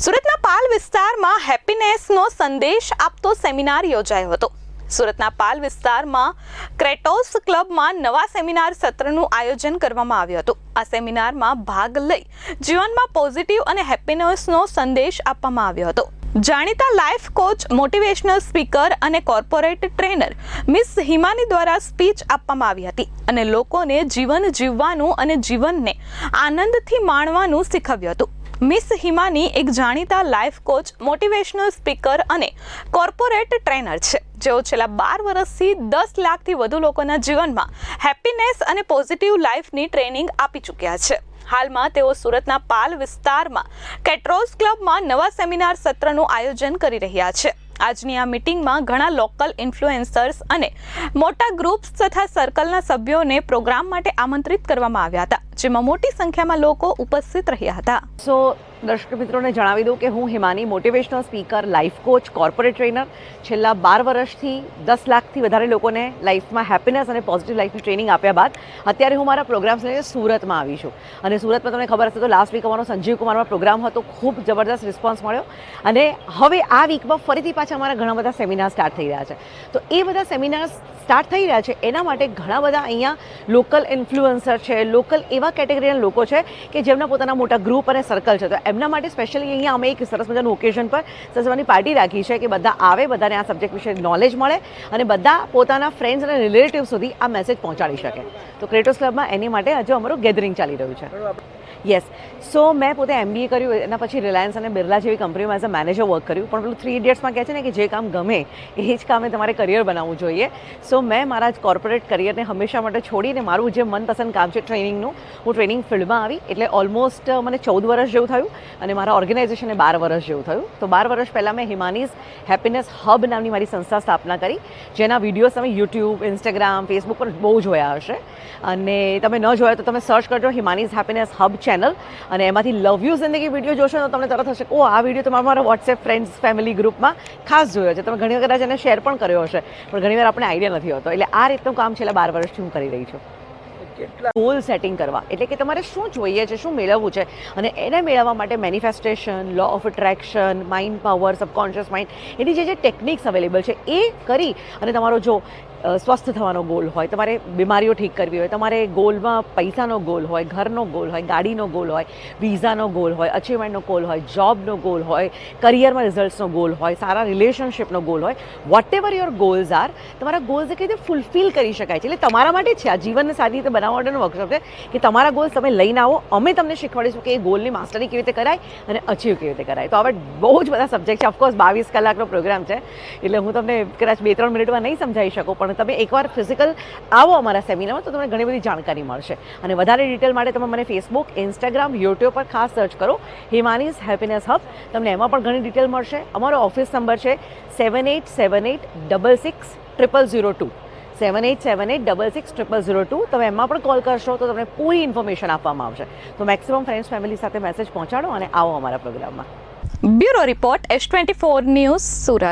સુરતના પાલ વિસ્તારમાં હેપીનેસનો સંદેશ આપતો સેમિનાર યોજાયો હતો। સુરતના પાલ વિસ્તારમાં ક્રેટોસ ક્લબમાં નવા સેમિનાર સત્રનું આયોજન કરવામાં આવ્યું હતું। આ સેમિનારમાં ભાગ લઈ જીવનમાં પોઝિટિવ અને હેપીનેસનો સંદેશ આપવામાં આવ્યો હતો। જાણીતા લાઈફ કોચ, મોટિવેશનલ સ્પીકર અને કોર્પોરેટ ટ્રેનર મિસ હિમાની દ્વારા સ્પીચ આપવામાં આવી હતી અને લોકોને જીવન જીવવાનું અને જીવનને આનંદથી માણવાનું શીખવ્યું હતું। મિસ હિમાની એક જાણીતા લાઈફ કોચ, મોટિવેશનલ સ્પીકર અને કોર્પોરેટ ટ્રેનર છે, જેઓ છેલ્લા 12 વર્ષથી 10 લાખથી વધુ લોકોના જીવનમાં હેપીનેસ અને પોઝિટિવ લાઈફની ટ્રેનિંગ આપી ચૂક્યા છે। હાલમાં તેઓ સુરતના પાલ વિસ્તારમાં કેટ્રોસ ક્લબમાં નવા સેમિનાર સત્રનું આયોજન કરી રહ્યા છે। આજની આ મીટિંગમાં ઘણા લોકલ ઇન્ફ્લુએન્સર્સ અને મોટા ગ્રુપ્સ તથા સર્કલના સભ્યોને પ્રોગ્રામ માટે આમંત્રિત કરવામાં આવ્યા હતા, જેમાં મોટી સંખ્યામાં લોકો ઉપસ્થિત રહ્યા હતા। દર્શક મિત્રોને જણાવી દઉં કે હું Himani, motivational speaker, life coach, corporate trainer, છેલ્લા 12 વર્ષથી 10 લાખથી વધારે લોકોને લાઈફમાં હેપીનેસ અને પોઝિટિવ લાઈફની ટ્રેનિંગ આપ્યા બાદ અત્યારે હું મારા પ્રોગ્રામ્સ લઈને સુરતમાં આવી છું। અને સુરતમાં તમને ખબર હશે તો લાસ્ટ વીક અમારો સંજીવ કુમારમાં પ્રોગ્રામ હતો, ખૂબ જબરદસ્ત રિસ્પોન્સ મળ્યો અને હવે આ વીકમાં ફરીથી પાછા અમારા ઘણા બધા સેમિનાર સ્ટાર્ટ થઈ રહ્યા છે। તો એ બધા સેમિનાર સ્ટાર્ટ થઈ રહ્યા છે એના માટે ઘણા બધા અહીંયા લોકલ ઇન્ફ્લુએન્સર છે, લોકલ એવા કેટેગરીના લોકો છે કે જેમના પોતાના મોટા ગ્રુપ અને સર્કલ છે। તો એમના માટે સ્પેશિયલી અહીંયા અમે એક સરસ મજાનું ઓકેઝન પર સરસ મજાની પાર્ટી રાખી છે કે બધા આવે, બધાને આ સબ્જેક્ટ વિશે નોલેજ મળે અને બધા પોતાના ફ્રેન્ડ્સ અને રિલેટિવ સુધી આ મેસેજ પહોંચાડી શકે। તો ક્રેટોસ ક્લબમાં એની માટે હજુ અમારું ગેધરિંગ ચાલી રહ્યું છે। યસ, સો મેં પોતે MBA કર્યું, એના પછી રિલાયન્સ અને બિરલા જેવી કંપનીઓમાં એઝ અ મેનેજર વર્ક કર્યું, પણ પેલું 3 ઇડિયટ્સમાં કહે છે ને કે જે કામ ગમે એ જ કામે તમારે કરિયર બનાવવું જોઈએ। સો મેં મારા જ કોર્પોરેટ કરિયરને હંમેશા માટે છોડીને મારું જે મનપસંદ કામ છે ટ્રેનિંગનું, હું ટ્રેનિંગ ફિલ્ડમાં આવી। એટલે ઓલમોસ્ટ મને 14 વર્ષ જેવું થયું અને મારા ઓર્ગેનાઇઝેશને 12 વર્ષ જેવું થયું। તો 12 વર્ષ પહેલાં મેં હિમાનીઝ હેપીનેસ હબ નામની મારી સંસ્થા સ્થાપના કરી, જેના વિડીયોઝ તમે યુટ્યુબ, ઇન્સ્ટાગ્રામ, ફેસબુક પર બહુ જોયા હશે અને તમે ન જોયા તો તમે સર્ચ કરજો હિમાનીઝ હેપીનેસ હબ ચેનલ અને એમાંથી લવ યુ જિંદગી વિડીયો જોશો તો તમને તરત હશે ઓ આ વિડીયો તમે મારા વોટ્સએપ ફ્રેન્ડ્સ ફેમિલી ગ્રુપમાં ખાસ જોયો છે, તમે ઘણી વખત એને શેર પણ કર્યો હશે, પણ ઘણીવાર આપણે આઈડિયા નથી હોતો। એટલે આ રીતનું કામ છેલ્લા 12 વર્ષથી હું કરી રહી છું। ગોલ સેટિંગ કરવા એટલે કે તમારે શું જોઈએ છે, શું મેળવવું છે અને એને મેળવવા માટે manifestation, law of attraction, mind power, subconscious mind, એની જે ટેકનિક્સ અવેલેબલ છે એ કરી અને તમારો જો સ્વસ્થ થવાનો ગોલ હોય, તમારે બીમારીઓ ઠીક કરવી હોય, તમારે ગોલમાં પૈસાનો ગોલ હોય, ઘરનો ગોલ હોય, ગાડીનો ગોલ હોય, વિઝાનો ગોલ હોય, અચીવમેન્ટનો ગોલ હોય, જોબનો ગોલ હોય, કરિયરમાં રિઝલ્ટ્સનો ગોલ હોય, સારા રિલેશનશિપનો ગોલ હોય, whatever your goals are, તમારા ગોલ્સ કેવી રીતે ફૂલફિલ કરી શકાય છે, એટલે તમારા માટે જ છે આ જીવનને સારી રીતે બનાવવા માટેનું વર્કશોપ છે કે તમારા ગોલ્સ તમે લઈને આવો, અમે તમને શીખવાડીશું કે એ ગોલની માસ્ટરી કેવી રીતે કરાય અને અચીવ કેવી રીતે કરાય। તો હવે બહુ જ બધા સબ્જેક્ટ છે, ઓફકોર્સ 22 કલાકનો પ્રોગ્રામ છે એટલે હું તમને કદાચ 2-3 મિનિટમાં નહીં સમજાવી શકું, પણ તમે એકવાર ફિઝિકલ આવો અમારા સેમિનારમાં તો તમને ઘણી બધી જાણકારી મળશે। અને વધારે ડિટેલ માટે તમે મને ફેસબુક, ઇન્સ્ટાગ્રામ, યુટ્યુબ પર ખાસ સર્ચ કરો હિમાનીઝ હેપીનેસ હબ, તમને એમાં પણ ઘણી ડિટેલ મળશે। અમારો ઓફિસ નંબર છે 7878666002 7878666002। તમે એમાં પણ કોલ કરશો તો તમને પૂરી ઇન્ફોર્મેશન આપવામાં આવશે। તો મેક્સિમમ ફ્રેન્ડ્સ ફેમિલી સાથે મેસેજ પહોંચાડો અને આવો અમારા પ્રોગ્રામમાં। Bureau report S24 news, Surat.